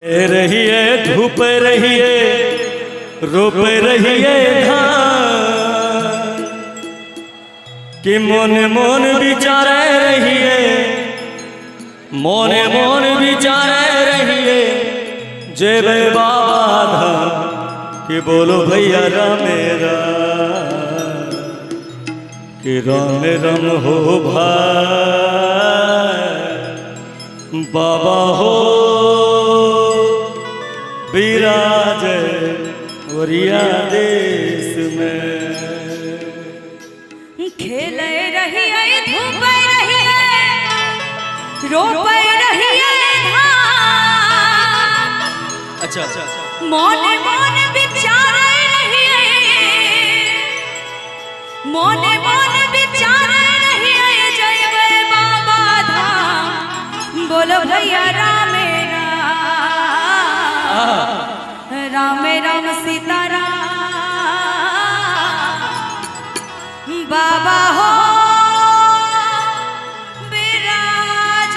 रहिए धूप रहिए रोप रहिए धान कि मोने मोन विचारे रहिए मोने मोन विचारे रहिए जय भाई बाबा धाम कि बोलो भैया रामेरा कि राम राम हो भाई बाबा हो विराज वरिया देश में खेल रहिए धूप रहिए रोप रहिए धान। अच्छा मोने मोन विचारे रहिए मोने मोन विचारे रहिए जय वे बाबा धाम बोलो भैया राम राम राम सीताराम बाबा हो विराज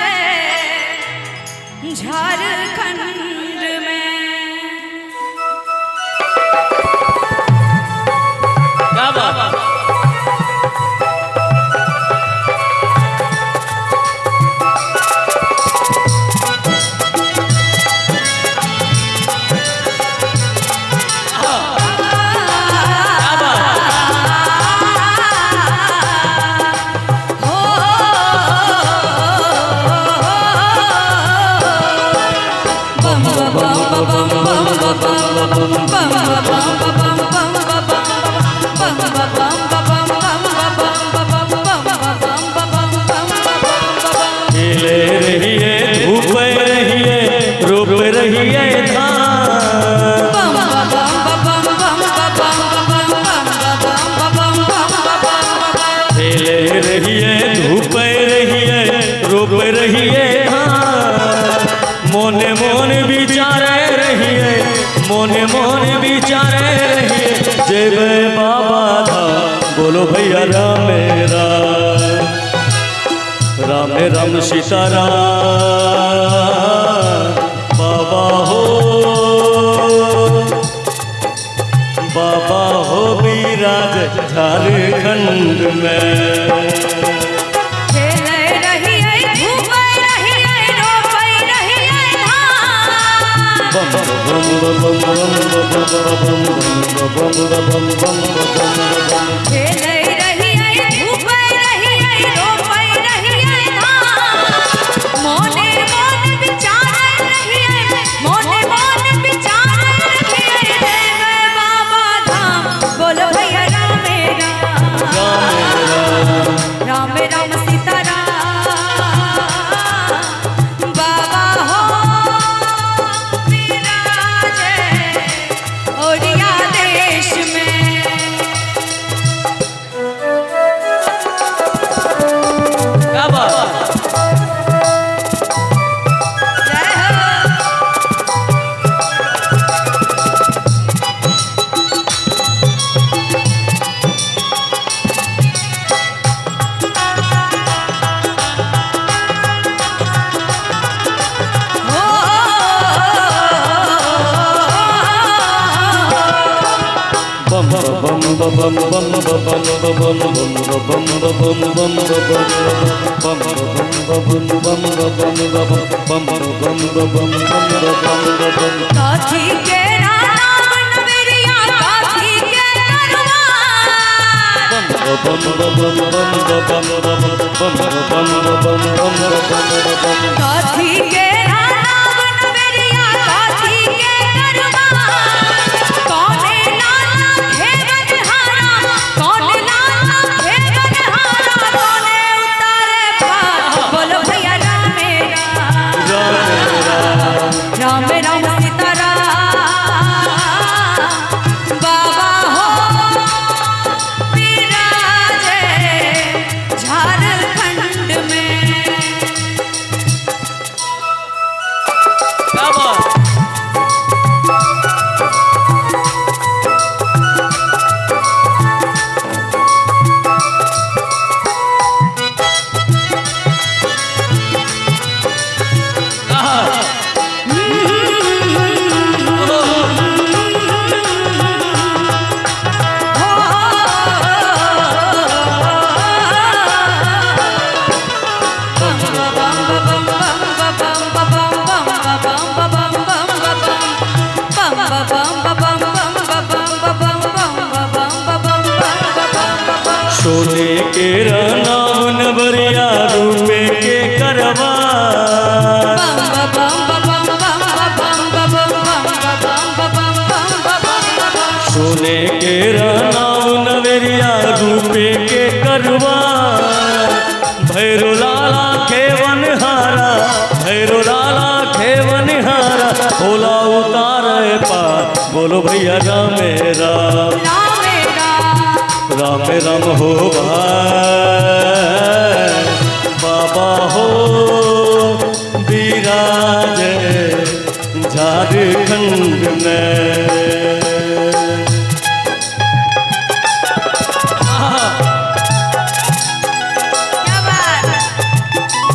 झारखंड में। क्या बात खेले रहिए धूप रहिए रोप रहिए खेले रहिए धूप रहिए रोप रहिए मोने मोन विचारे रहिए मोने मोन विचारे रहिए जय भाई बाबा धाम बोलो भैया रामेरा राम राम सीताराम बाबा हो विराज झारखंड में। खेल रहिए धूप रहिए रोप रहिए धान। खेल रहिए धूप रहिए रोप रहिए धान। मोने मोन विचारे रहिए मोने मोन विचारे रहिए जय वे बाबा धाम बोलो भैया राम राम सीताराम बाबा हो विराज ओडिया देश में। क्या बात जय हो काठी के नाम नवेरिया काठी के काठी के नाम नवेरिया काठी के कौने लाला खेगन हारा कौने लाला खेगन हारा कौने उतारे पार बोलो भैया राम राम सीताराम बाबा हो विराज झारखंड में। क्या बात हम्म होला उतारे पार बोलो भैया राम राम राम राम हो भाई बाबा हो विराज झारखंड में। क्या बात।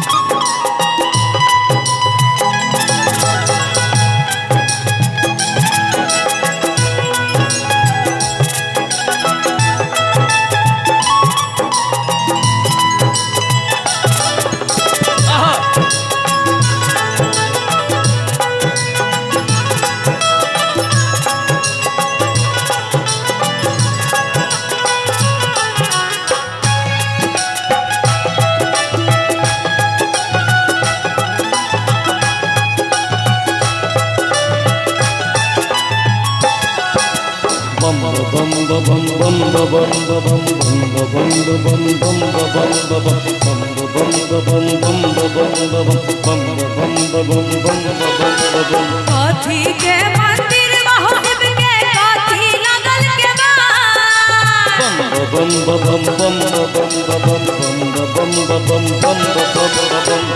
काथी के मंदिर महोत्सव के काथी लगल के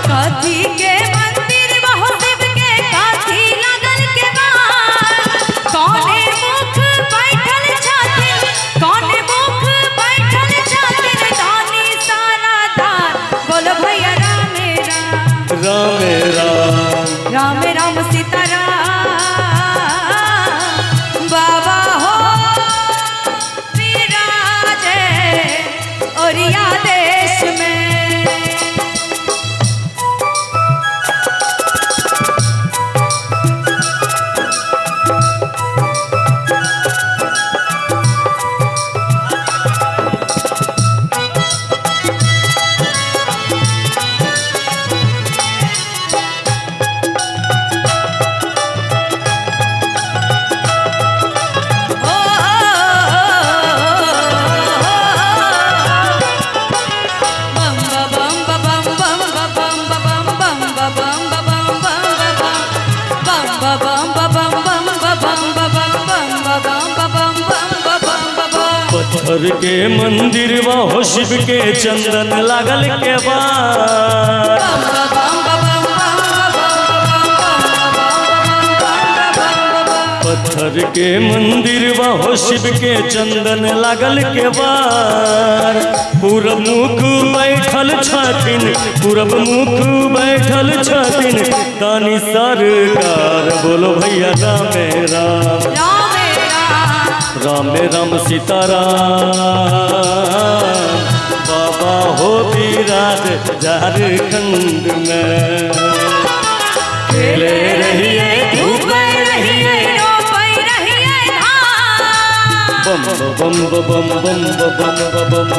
काथी के मंदिर महोत्सव के काथी लगल के कौने मुख बैठल छथिन कौने मुख बैठल छथिन दानी सारा दार बोलो भैया राम राम राम राम सीताराम बाबा हो विराजे ओरिया देश में। पत्थर के मंदिर हो शिव के चंदन लागल के बाद पत्थर के मंदिर हो शिव के चंदन लागल के बाद पूरब मुख बैठल छथिन पूरब मुख बैठल छथिन दानी सरकार बोलो भैया राम राम राम सीताराम बाबा हो विराज झारखंड में। खेले रहिए धूप रहिए रोपई रहिए धान बम बम बम बम बम बम बम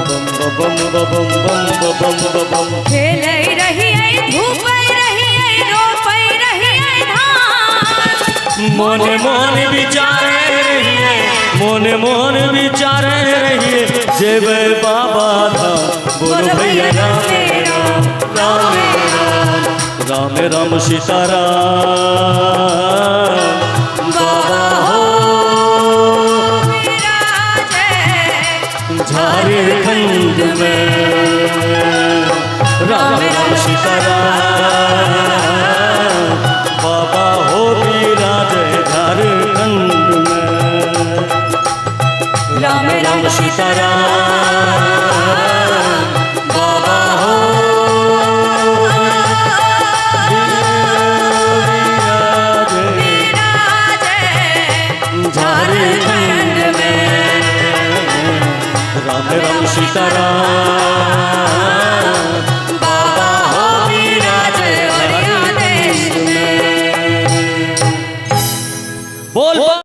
बम बम बम खेले रहिए धूप रहिए रोपई रहिए धान मोने मोने विचारे रहिए मोने मोन विचारे रहिए जब बाबा धाम बोलो भैया राम राम राम राम सीताराम बाबा हो झारखंड में। राम राम सीताराम बाबा हो विराज झारखंड में। राम राम सीताराम बाबा हो झारखंड में। राम राम सीताराम